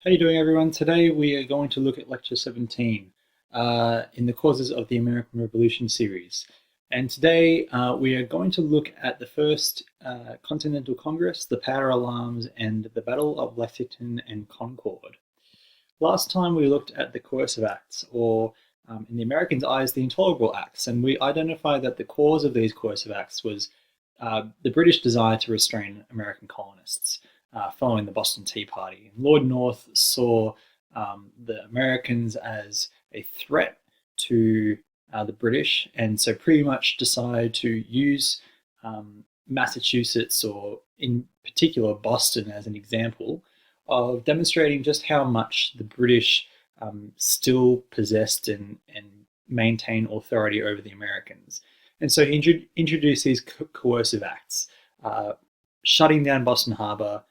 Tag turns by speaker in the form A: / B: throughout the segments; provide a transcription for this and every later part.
A: How you doing, everyone? Today we are going to look at Lecture 17 in the Causes of the American Revolution series. And today we are going to look at the First Continental Congress, the Powder Alarms, and the Battle of Lexington and Concord. Last time we looked at the Coercive Acts, or in the Americans' eyes, the Intolerable Acts, and we identified that the cause of these Coercive Acts was the British desire to restrain American colonists following the Boston Tea Party. Lord North saw the Americans as a threat to the British, and so pretty much decided to use Massachusetts, or in particular Boston, as an example of demonstrating just how much the British still possessed and maintain authority over the Americans. And so he introduced these coercive acts, shutting down Boston Harbor,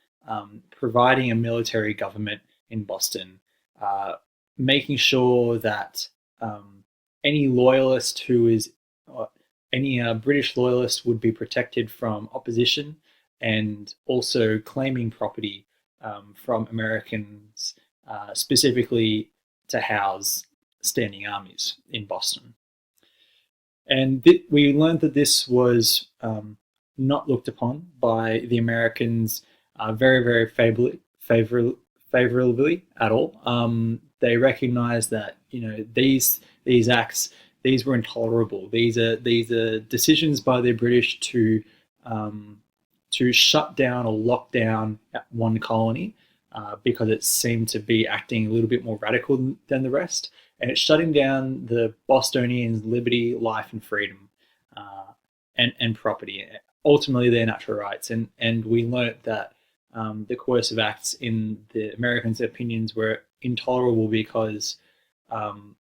A: providing a military government in Boston, making sure that any loyalist who is any British loyalist would be protected from opposition, and also claiming property from Americans, specifically to house standing armies in Boston. And we learned that this was not looked upon by the Americans very favorably at all. They recognized that these acts, these were intolerable. These are decisions by the British to shut down or lock down one colony because it seemed to be acting a little bit more radical than the rest, and it's shutting down the Bostonians' liberty, life, and freedom, and property, ultimately their natural rights. And we learnt that the coercive acts, in the Americans' opinions, were intolerable because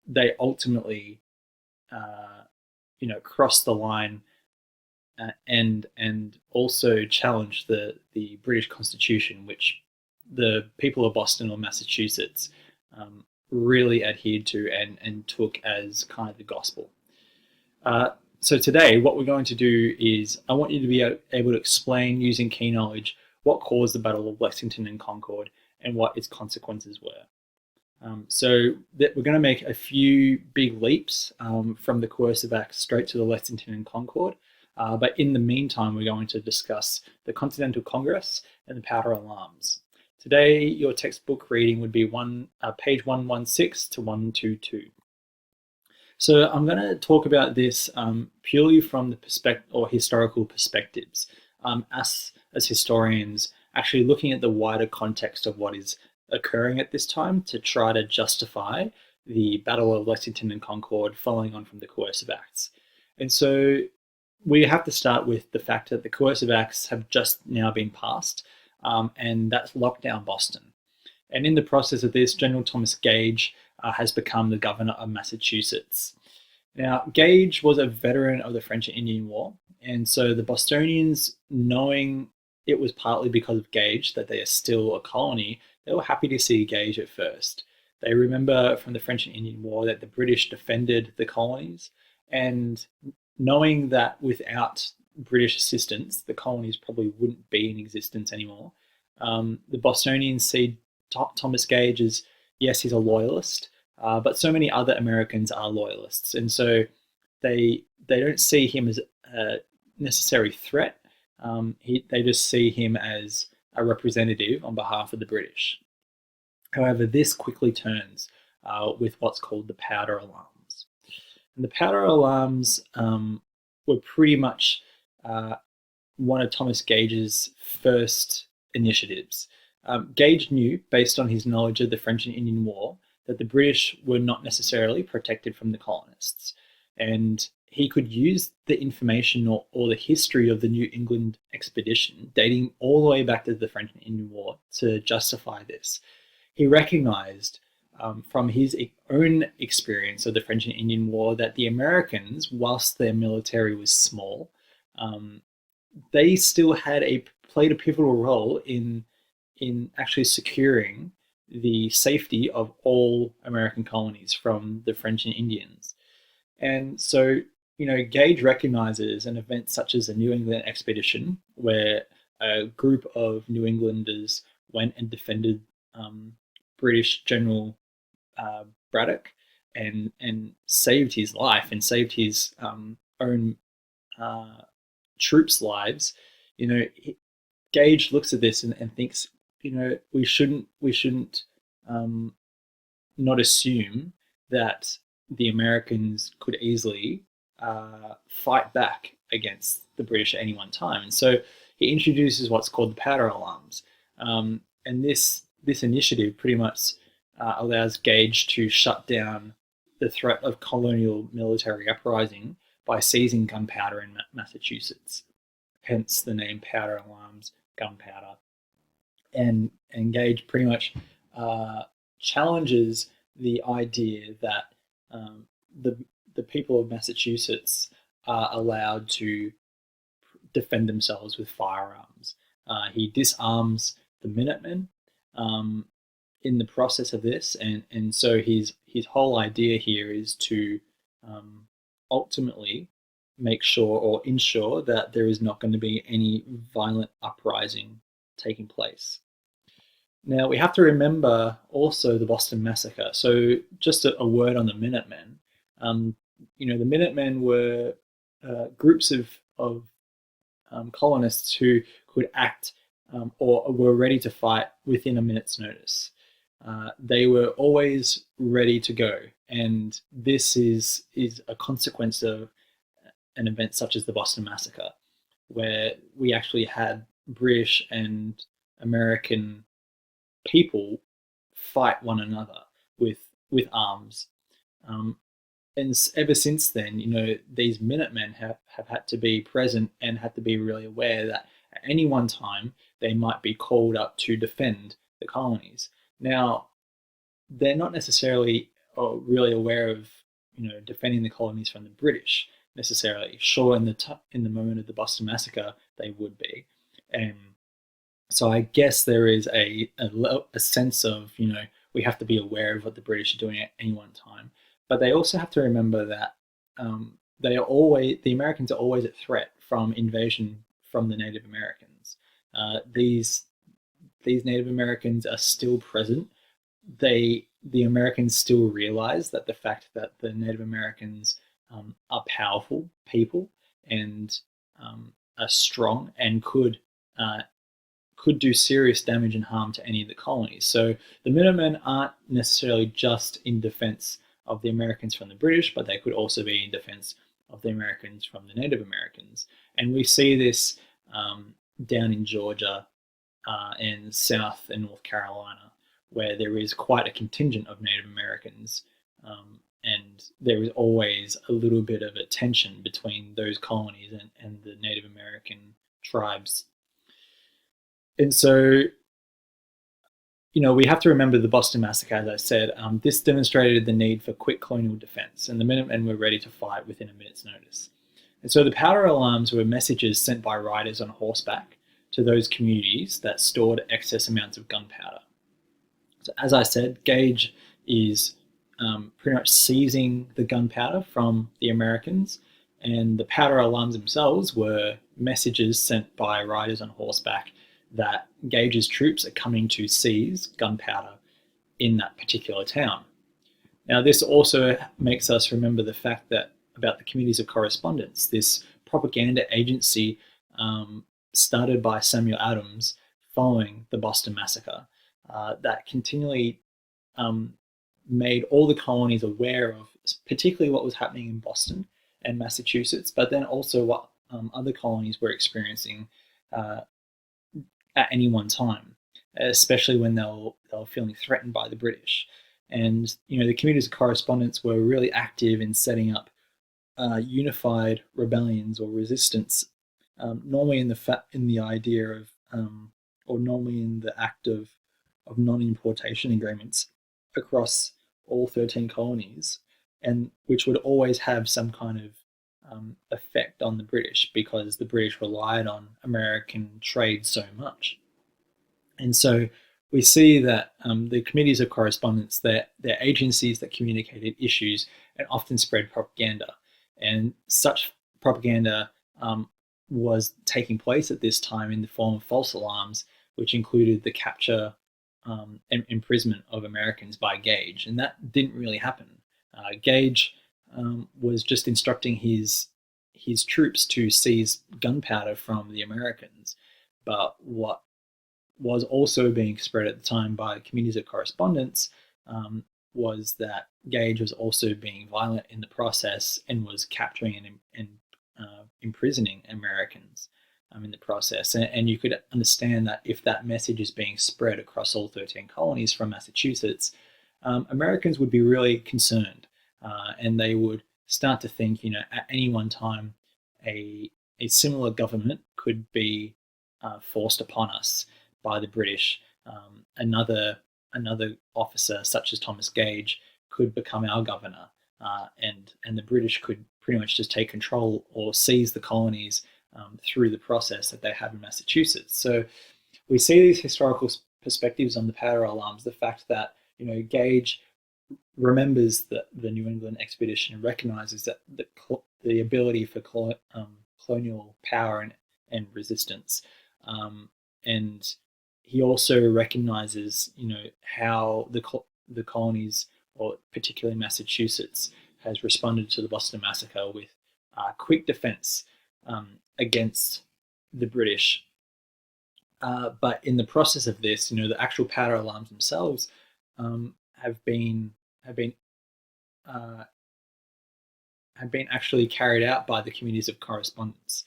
A: they ultimately, crossed the line and also challenged the British Constitution, which the people of Boston or Massachusetts really adhered to and took as kind of the gospel. So today, what we're going to do is I want you to be able to explain, using key knowledge, what caused the Battle of Lexington and Concord and what its consequences were. So we're going to make a few big leaps from the coercive acts straight to the Lexington and Concord. But in the meantime, we're going to discuss the Continental Congress and the Powder Alarms. Today, your textbook reading would be page 116 to 122. So I'm going to talk about this purely from the historical perspectives. Us as historians, actually looking at the wider context of what is occurring at this time to try to justify the Battle of Lexington and Concord following on from the Coercive Acts. And so we have to start with the fact that the Coercive Acts have just now been passed, and that's locked down Boston. And in the process of this, General Thomas Gage has become the governor of Massachusetts. Now, Gage was a veteran of the French and Indian War, and so the Bostonians, knowing it was partly because of Gage that they are still a colony, they were happy to see Gage at first. They remember from the French and Indian War that the British defended the colonies, and knowing that without British assistance, the colonies probably wouldn't be in existence anymore, the Bostonians see Thomas Gage as, yes, he's a loyalist, but so many other Americans are loyalists, and so they don't see him as a necessary threat. They just see him as a representative on behalf of the British. However, this quickly turns with what's called the Powder Alarms. And the Powder Alarms were pretty much one of Thomas Gage's first initiatives. Gage knew, based on his knowledge of the French and Indian War, that the British were not necessarily protected from the colonists. And he could use the information or the history of the New England expedition, dating all the way back to the French and Indian War, to justify this. He recognized from his own experience of the French and Indian War that the Americans, whilst their military was small, they still played a pivotal role in actually securing the safety of all American colonies from the French and Indians. And so, Gage recognizes an event such as the New England expedition, where a group of New Englanders went and defended British General Braddock and saved his life and saved his own troops' lives, Gage looks at this and thinks, we shouldn't um, not assume that the Americans could easily fight back against the British at any one time. And so he introduces what's called the powder alarms. And this initiative pretty much allows Gage to shut down the threat of colonial military uprising by seizing gunpowder in Massachusetts. Hence the name powder alarms, gunpowder. And Gage pretty much challenges the idea that the people of Massachusetts are allowed to defend themselves with firearms. He disarms the Minutemen in the process of this, and so his whole idea here is to ultimately make sure or ensure that there is not going to be any violent uprising taking place. Now, we have to remember also the Boston Massacre. So just a word on the Minutemen. The Minutemen were groups of colonists who could act or were ready to fight within a minute's notice. They were always ready to go. And this is a consequence of an event such as the Boston Massacre, where we actually had British and American people fight one another with arms. And ever since then, these Minutemen have had to be present and had to be really aware that at any one time they might be called up to defend the colonies. Now, they're not necessarily really aware of defending the colonies from the British necessarily. Sure, in the moment of the Boston Massacre, they would be, and so I guess there is a sense of we have to be aware of what the British are doing at any one time, but they also have to remember that the Americans are always at threat from invasion from the Native Americans. These Native Americans are still present. The Americans still realize that the fact that the Native Americans are powerful people and are strong and could do serious damage and harm to any of the colonies. So the Minutemen aren't necessarily just in defense of the Americans from the British, but they could also be in defense of the Americans from the Native Americans. And we see this down in Georgia and South and North Carolina, where there is quite a contingent of Native Americans, and there is always a little bit of a tension between those colonies and the Native American tribes. And so, we have to remember the Boston Massacre, as I said. This demonstrated the need for quick colonial defense, and the Minutemen were ready to fight within a minute's notice. And so the powder alarms were messages sent by riders on horseback to those communities that stored excess amounts of gunpowder. So as I said, Gage is pretty much seizing the gunpowder from the Americans, and the powder alarms themselves were messages sent by riders on horseback that Gage's troops are coming to seize gunpowder in that particular town. Now, this also makes us remember the fact that about the committees of correspondence, this propaganda agency started by Samuel Adams following the Boston Massacre, that continually made all the colonies aware of particularly what was happening in Boston and Massachusetts, but then also what other colonies were experiencing at any one time, especially when they were feeling threatened by the British. And the committees of correspondence were really active in setting up unified rebellions or resistance, normally in the idea of or normally in the act of non-importation agreements across all 13 colonies, and which would always have some kind of effect on the British because the British relied on American trade so much. And so we see that the committees of correspondence, they're agencies that communicated issues and often spread propaganda. And such propaganda was taking place at this time in the form of false alarms, which included the capture imprisonment of Americans by Gage, and that didn't really happen. Gage was just instructing his troops to seize gunpowder from the Americans, but what was also being spread at the time by communities of correspondence was that Gage was also being violent in the process and was capturing and imprisoning Americans in the process. And you could understand that if that message is being spread across all 13 colonies from Massachusetts, Americans would be really concerned, and they would start to think, at any one time, a similar government could be forced upon us by the British. Another officer, such as Thomas Gage, could become our governor, and the British could pretty much just take control or seize the colonies through the process that they have in Massachusetts. So we see these historical perspectives on the powder alarms. The fact that Gage remembers the New England expedition and recognizes that the ability for colonial power and resistance, and he also recognizes, how the colonies, or particularly Massachusetts, has responded to the Boston Massacre with quick defense against the British. But in the process of this, the actual powder alarms themselves have been actually carried out by the communities of correspondence.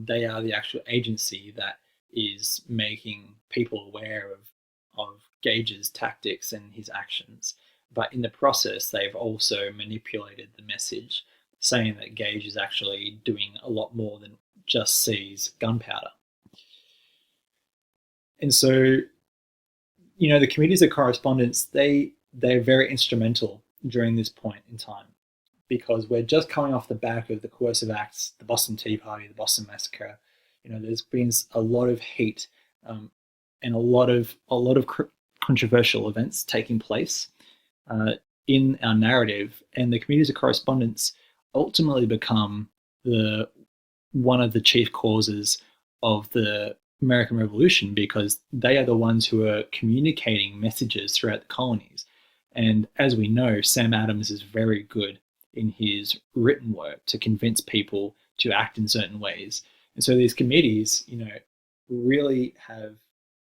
A: They are the actual agency that is making people aware of Gage's tactics and his actions. But in the process, they've also manipulated the message, saying that Gage is actually doing a lot more than just seize gunpowder. And so, the communities of correspondence, they're very instrumental during this point in time, because we're just coming off the back of the coercive acts, the Boston Tea Party, the Boston Massacre. There's been a lot of hate and a lot of controversial events taking place in our narrative, and the communities of correspondence ultimately become one of the chief causes of the American Revolution, because they are the ones who are communicating messages throughout the colonies. And as we know, Sam Adams is very good in his written work to convince people to act in certain ways. And so these committees, really have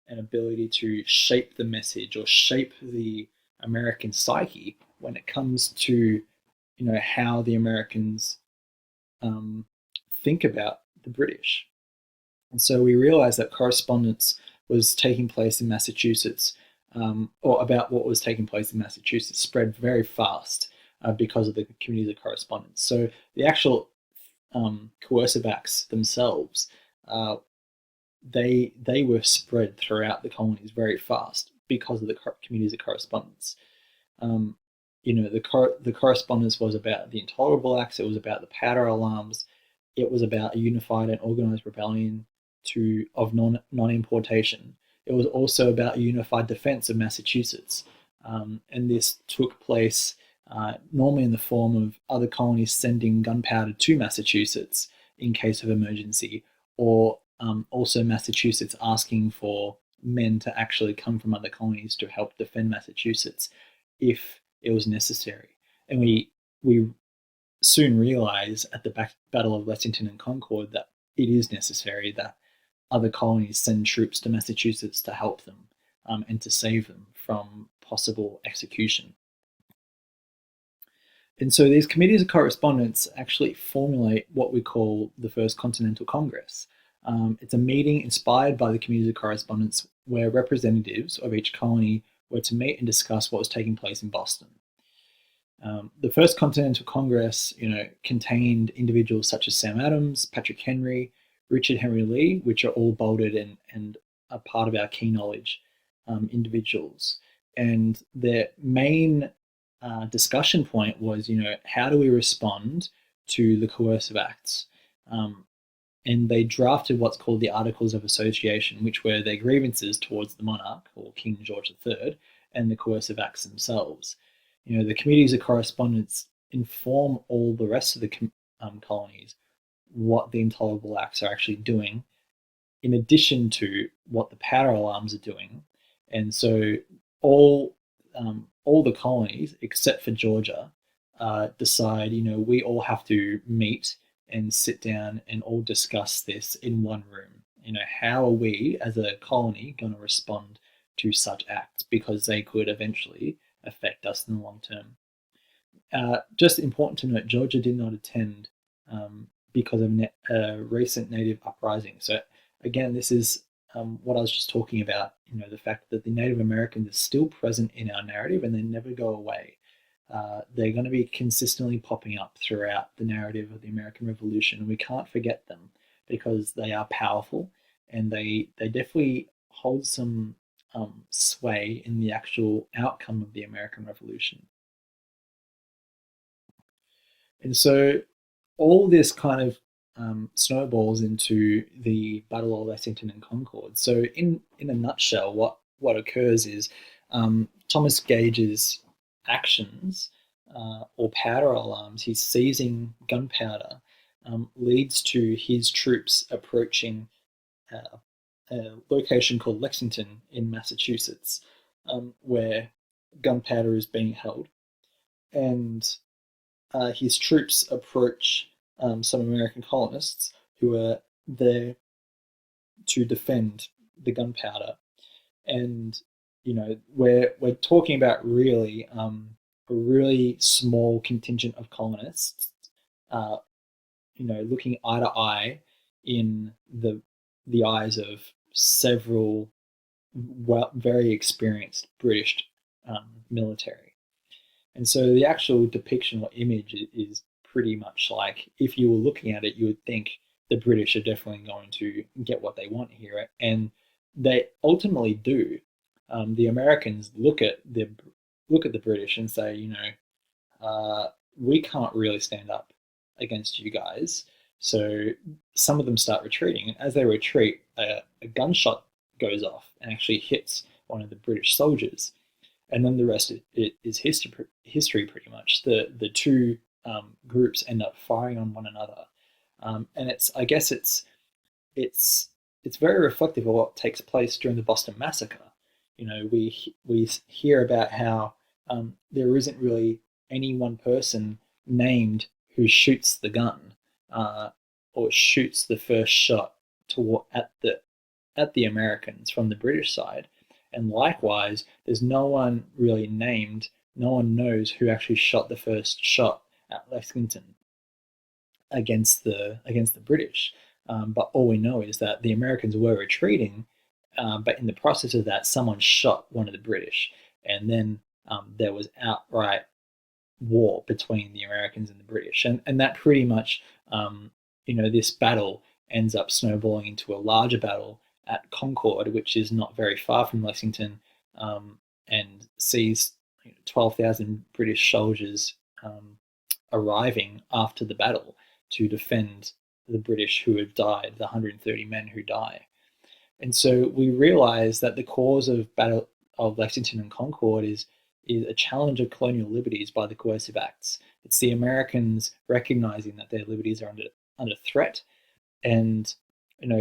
A: an ability to shape the message or shape the American psyche when it comes to, how the Americans think about the British. And so we realized that correspondence was taking place in Massachusetts, or about what was taking place in Massachusetts, spread very fast because of the communities of correspondence. So the actual coercive acts themselves, they were spread throughout the colonies very fast because of the communities of correspondence. The correspondence was about the intolerable acts. It was about the powder alarms. It was about a unified and organized rebellion of non-importation. It was also about a unified defense of Massachusetts. And this took place normally in the form of other colonies sending gunpowder to Massachusetts in case of emergency, or also Massachusetts asking for men to actually come from other colonies to help defend Massachusetts if it was necessary. And we soon realize at the Battle of Lexington and Concord that it is necessary that other colonies send troops to Massachusetts to help them and to save them from possible execution. And so these committees of correspondence actually formulate what we call the First Continental Congress. It's a meeting inspired by the committees of correspondence where representatives of each colony were to meet and discuss what was taking place in Boston. The First Continental Congress, contained individuals such as Sam Adams, Patrick Henry, Richard Henry Lee, which are all bolded and are part of our key knowledge individuals. And their main discussion point was, how do we respond to the coercive acts? And they drafted what's called the Articles of Association, which were their grievances towards the monarch, or King George III, and the coercive acts themselves. The committees of correspondence inform all the rest of the colonies what the intolerable acts are actually doing, in addition to what the powder alarms are doing. And so all all the colonies except for Georgia decide, we all have to meet and sit down and all discuss this in one room. How are we as a colony going to respond to such acts, because they could eventually affect us in the long term. Just important to note, Georgia did not attend because of a recent native uprising. So again, this is what I was just talking about. The fact that the Native Americans are still present in our narrative and they never go away. They're going to be consistently popping up throughout the narrative of the American Revolution, and we can't forget them because they are powerful and they definitely hold some sway in the actual outcome of the American Revolution. And so all this kind of snowballs into the Battle of Lexington and Concord. So in a nutshell, what occurs is Thomas Gage's actions or powder alarms, he's seizing gunpowder, leads to his troops approaching a location called Lexington in Massachusetts, where gunpowder is being held. And his troops approach some American colonists who are there to defend the gunpowder. And we're talking about really a really small contingent of colonists, looking eye to eye in the eyes of several very experienced British military. And so the actual depiction or image is pretty much like, if you were looking at it, you would think the British are definitely going to get what they want here, and they ultimately do. The Americans look at the British and say, we can't really stand up against you guys. So some of them start retreating, and as they retreat, a gunshot goes off and actually hits one of the British soldiers. And then the rest is history pretty much. The two groups end up firing on one another, and I guess it's very reflective of what takes place during the Boston Massacre. We hear about how there isn't really any one person named who shoots the gun or shoots the first shot at the Americans from the British side. And likewise, there's no one really named, no one knows who actually shot the first shot at Lexington against the British. But all we know is that the Americans were retreating, but in the process of that, someone shot one of the British, and then there was outright war between the Americans and the British, and that pretty much, this battle ends up snowballing into a larger battle at Concord, which is not very far from Lexington, and sees 12,000 British soldiers arriving after the battle to defend the British who have died, the 130 men who die. And so we realize that the cause of Battle of Lexington and Concord is a challenge of colonial liberties by the coercive acts. It's the Americans recognizing that their liberties are under threat. And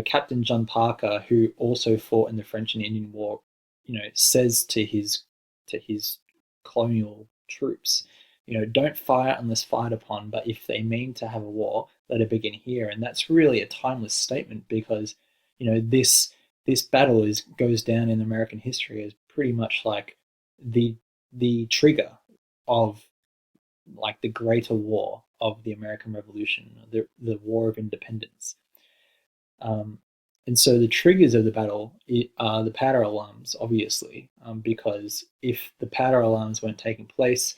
A: Captain John Parker, who also fought in the French and Indian War, says to his colonial troops, don't fire unless fired upon, but if they mean to have a war, let it begin here. And that's really a timeless statement, because this battle goes down in American history as pretty much like the trigger of like the greater war of the American Revolution, the War of Independence. And so the triggers of the battle are the powder alarms, obviously, because if the powder alarms weren't taking place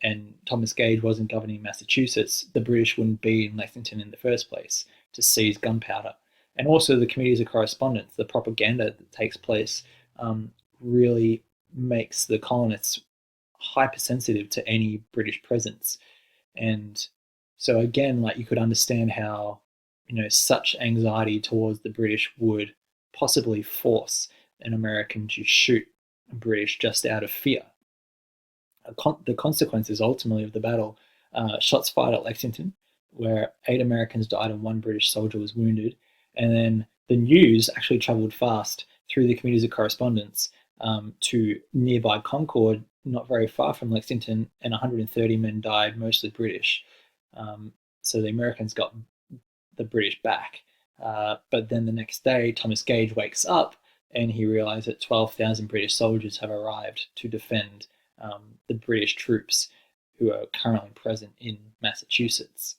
A: and Thomas Gage wasn't governing Massachusetts, the British wouldn't be in Lexington in the first place to seize gunpowder. And also the committees of correspondence, the propaganda that takes place, really makes the colonists hypersensitive to any British presence. And so again, like, you could understand how such anxiety towards the British would possibly force an American to shoot a British just out of fear. The consequences ultimately of the battle, shots fired at Lexington, where 8 Americans died and 1 British soldier was wounded. And then the news actually traveled fast through the communities of correspondence to nearby Concord, not very far from Lexington, and 130 men died, mostly British. So the Americans got the British back. But then the next day, Thomas Gage wakes up and he realized that 12,000 British soldiers have arrived to defend the British troops who are currently present in Massachusetts.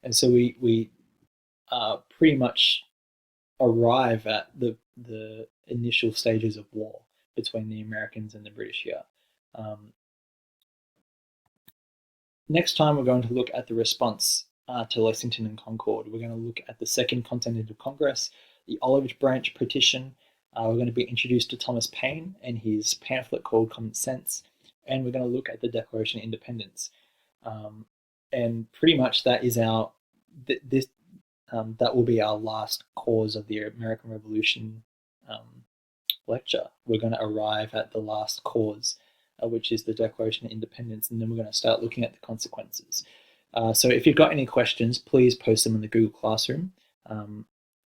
A: And so we pretty much arrive at the initial stages of war between the Americans and the British here. Next time, we're going to look at the response to Lexington and Concord. We're going to look at the Second Continental Congress, the Olive Branch Petition. We're going to be introduced to Thomas Paine and his pamphlet called Common Sense, and we're going to look at the Declaration of Independence. And pretty much that is our that will be our last cause of the American Revolution lecture. We're going to arrive at the last cause, which is the Declaration of Independence, and then we're going to start looking at the consequences. So if you've got any questions, please post them in the Google Classroom.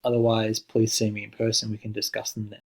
A: Otherwise, please see me in person. We can discuss them there.